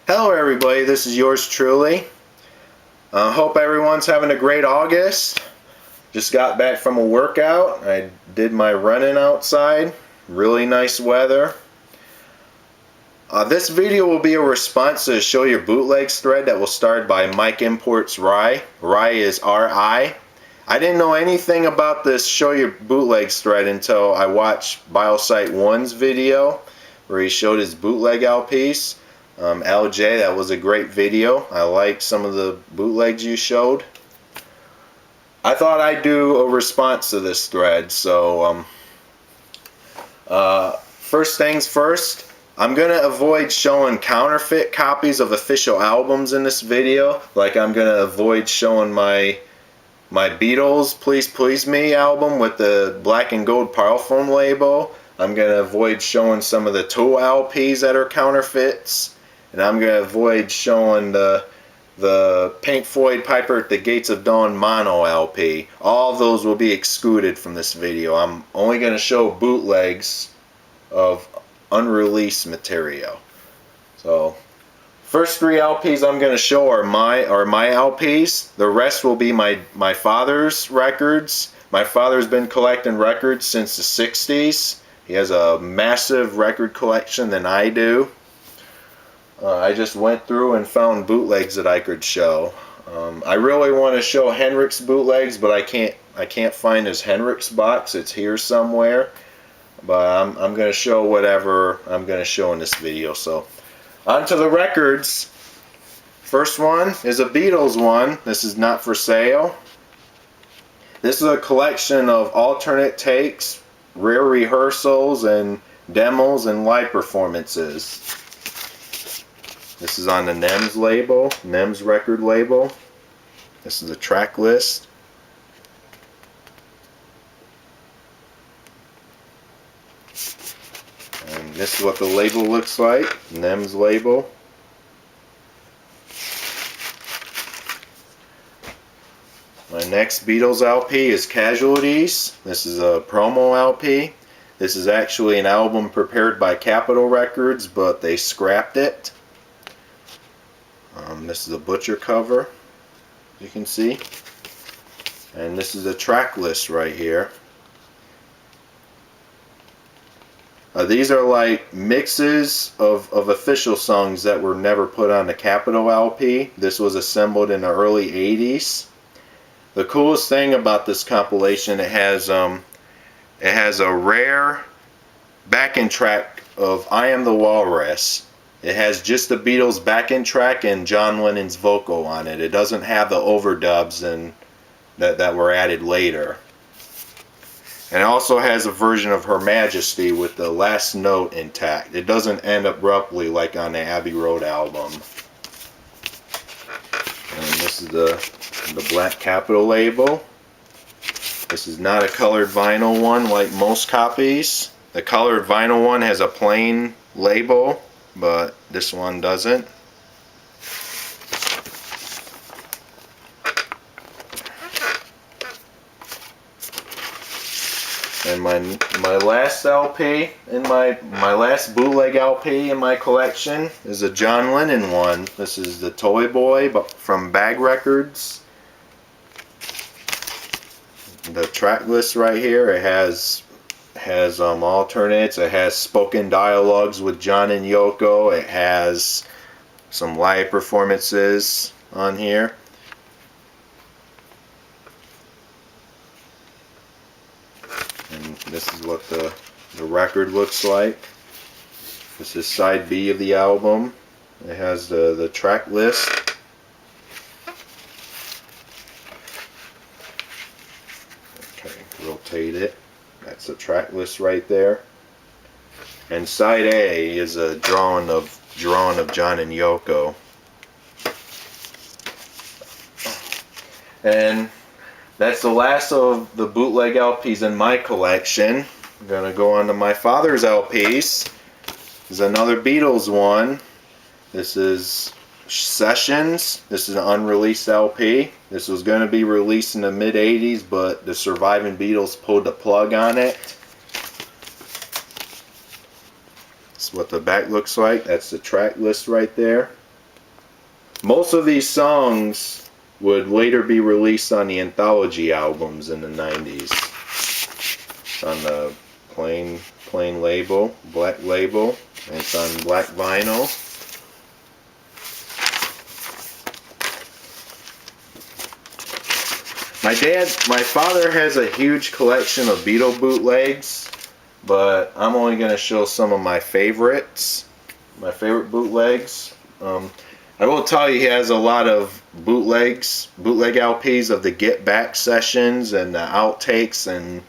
Hello everybody, this is yours truly. Hope everyone's having a great August. Just got back from a workout. I did my running outside. Really nice weather. This video will be a response to the Show Your Bootlegs thread that was started by MikeInportsRi. Ri is R-I. I didn't know anything about this Show Your Bootlegs thread until I watched BioSite1's video where he showed his bootleg LPs. LJ, that was a great video. I liked some of the bootlegs you showed. I thought I'd do a response to this thread, so first things first, I'm gonna avoid showing counterfeit copies of official albums in this video. Like I'm gonna avoid showing my Beatles Please Please Me album with the black and gold Parlophone label. I'm gonna avoid showing some of the Tool LPs that are counterfeits. And I'm going to avoid showing the Pink Floyd Piper at the Gates of Dawn mono LP. All of those will be excluded from this video. I'm only going to show bootlegs of unreleased material. So, first three LPs I'm going to show are my LPs. The rest will be my father's records. My father's been collecting records since the 60s. He has a massive record collection than I do. I just went through and found bootlegs that I could show. I really want to show Hendrix bootlegs, but I can't find his Hendrix box. It's here somewhere. But I'm going to show whatever I'm going to show in this video. So, on to the records. First one is a Beatles one. This is not for sale. This is a collection of alternate takes, rare rehearsals, and demos and live performances. This is on the NEMS label, NEMS record label. This is the track list. And this is what the label looks like, NEMS label. My next Beatles LP is Casualties. This is a promo LP. This is actually an album prepared by Capitol Records, but they scrapped it. This is a butcher cover, you can see, and this is a track list right here. These are like mixes of official songs that were never put on the Capitol LP. This was assembled in the early 80s. The coolest thing about this compilation, it has a rare backing track of I Am the Walrus. It has just the Beatles backing track and John Lennon's vocal on it. It doesn't have the overdubs that were added later. And it also has a version of Her Majesty with the last note intact. It doesn't end abruptly like on the Abbey Road album. And this is the black Capitol label. This is not a colored vinyl one like most copies. The colored vinyl one has a plain label, but this one doesn't. And my last LP in my last bootleg LP in my collection is a John Lennon one. This is the Toy Boy from Bag Records. The track list right here, it has alternates. It has spoken dialogues with John and Yoko. It has some live performances on here. And this is what the record looks like. This is side B of the album. It has the track list. Okay, rotate it. That's the track list right there. And side A is a drawing of John and Yoko. And that's the last of the bootleg LPs in my collection. I'm gonna go on to my father's LPs. This is another Beatles one. This is Sessions. This is an unreleased LP. This was going to be released in the mid-80s, but the surviving Beatles pulled the plug on it. This is what the back looks like. That's the track list right there. Most of these songs would later be released on the anthology albums in the 90s. It's on the plain label, black label, and it's on black vinyl. My father has a huge collection of Beatle bootlegs, but I'm only going to show some of my favorites, my favorite bootlegs. I will tell you he has a lot of bootleg LPs of the Get Back sessions and the outtakes and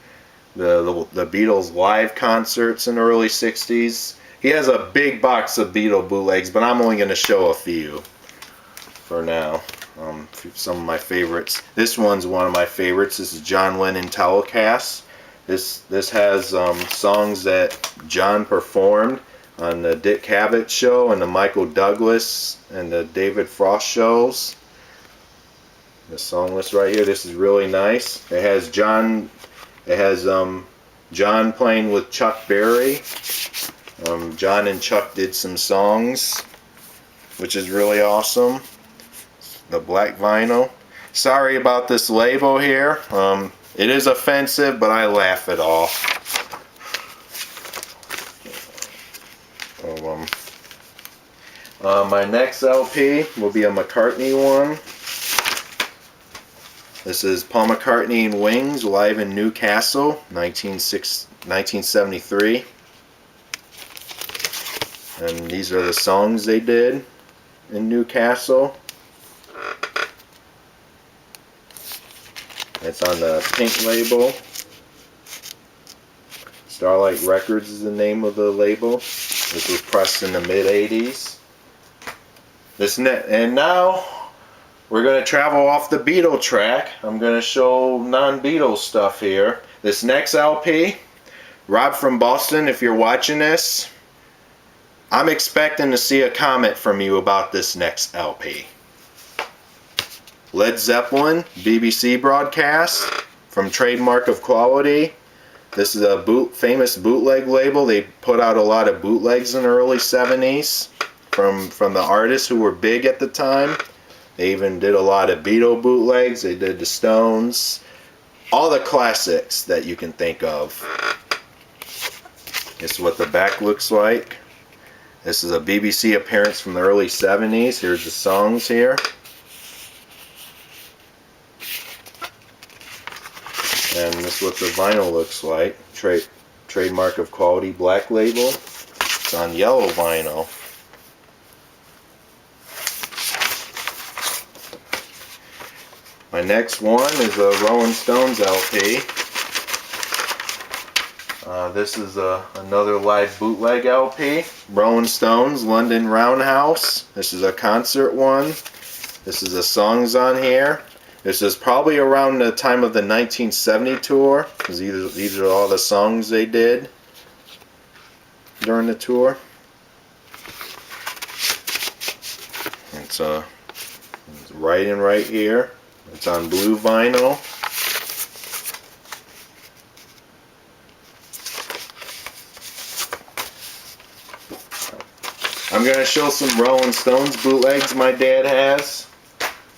the Beatles live concerts in the early 60s. He has a big box of Beatle bootlegs, but I'm only going to show a few for now. Some of my favorites. This one's one of my favorites. This is John Lennon Telecasts. This has songs that John performed on the Dick Cavett show and the Michael Douglas and the David Frost shows. The song list right here. This is really nice. It has John playing with Chuck Berry. John and Chuck did some songs, which is really awesome. The black vinyl. Sorry about this label here. It is offensive, but I laugh it off. My next LP will be a McCartney one. This is Paul McCartney and Wings live in Newcastle, 1973. And these are the songs they did in Newcastle. It's on the pink label. Starlight Records is the name of the label. This was pressed in the mid-80s. And now we're going to travel off the Beatle track. I'm going to show non-Beatles stuff here. This next LP, Rob from Boston, if you're watching this, I'm expecting to see a comment from you about this next LP. Led Zeppelin, BBC broadcast from Trademark of Quality. This is a famous bootleg label. They put out a lot of bootlegs in the early 70s from the artists who were big at the time. They even did a lot of Beatle bootlegs. They did the Stones. All the classics that you can think of. This is what the back looks like. This is a BBC appearance from the early 70s. Here's the songs here. And this is what the vinyl looks like. Trademark of Quality black label. It's on yellow vinyl. My next one is a Rolling Stones LP. This is another live bootleg LP. Rolling Stones, London Roundhouse. This is a concert one. This is the songs on here. This is probably around the time of the 1970 tour, because these are all the songs they did during the tour. It's right here. It's on blue vinyl. I'm going to show some Rolling Stones bootlegs my dad has.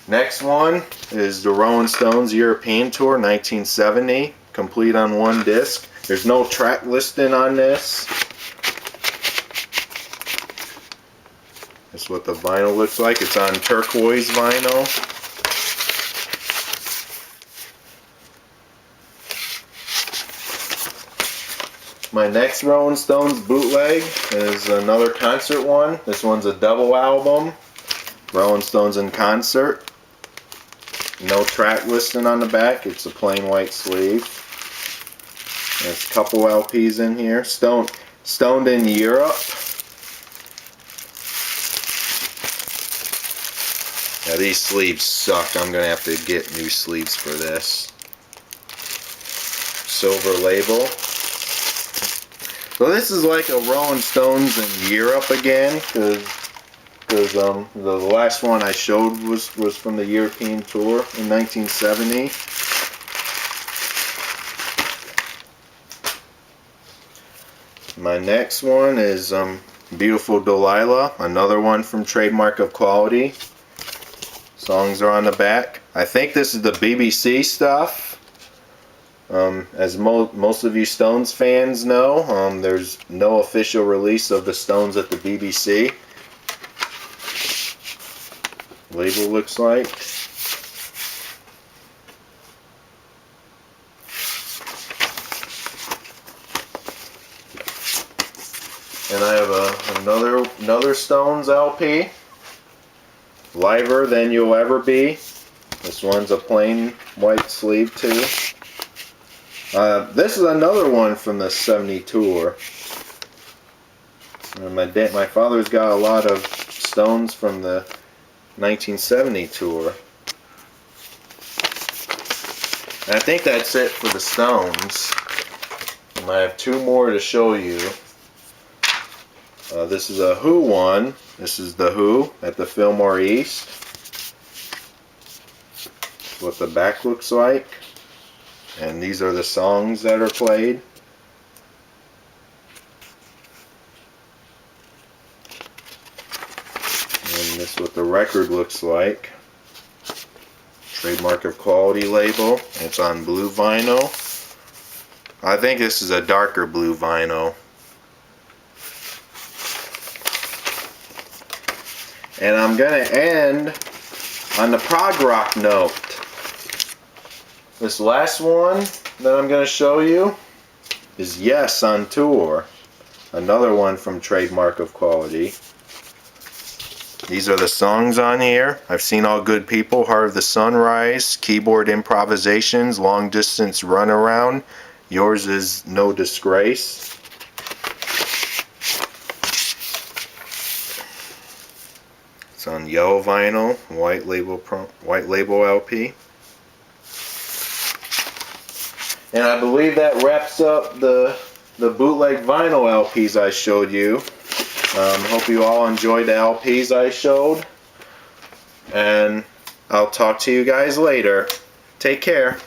Next one is the Rolling Stones European Tour 1970, complete on one disc. There's no track listing on this. That's what the vinyl looks like. It's on turquoise vinyl. My next Rolling Stones bootleg is another concert one. This one's a double album. Rolling Stones in concert. No track listing on the back. It's a plain white sleeve. There's a couple LPs in here. Stoned in Europe. Now these sleeves suck. I'm going to have to get new sleeves for this. Silver label. So this is like a Rolling Stones in Europe again, because the last one I showed was from the European tour in 1970. My next one is Beautiful Delilah, another one from Trademark of Quality. Songs are on the back. I think this is the BBC stuff. As most of you Stones fans know, there's no official release of the Stones at the BBC. Label looks like. And I have another Stones LP. Liver Than You'll Ever Be. This one's a plain white sleeve too. This is another one from the 70 tour. My father's got a lot of Stones from the 1970 tour. And I think that's it for the Stones. And I have two more to show you. This is a Who one. This is the Who at the Fillmore East. That's what the back looks like. And these are the songs that are played. And this is what the record looks like. Trademark of Quality label. It's on blue vinyl. I think this is a darker blue vinyl. And I'm going to end on the prog rock note. This last one that I'm going to show you is Yes on Tour. Another one from Trademark of Quality. These are the songs on here. I've Seen All Good People, Heart of the Sunrise, Keyboard Improvisations, Long Distance Runaround, Yours Is No Disgrace. It's on yellow vinyl, white label LP. And I believe that wraps up the bootleg vinyl LPs I showed you. Hope you all enjoyed the LPs I showed. And I'll talk to you guys later. Take care.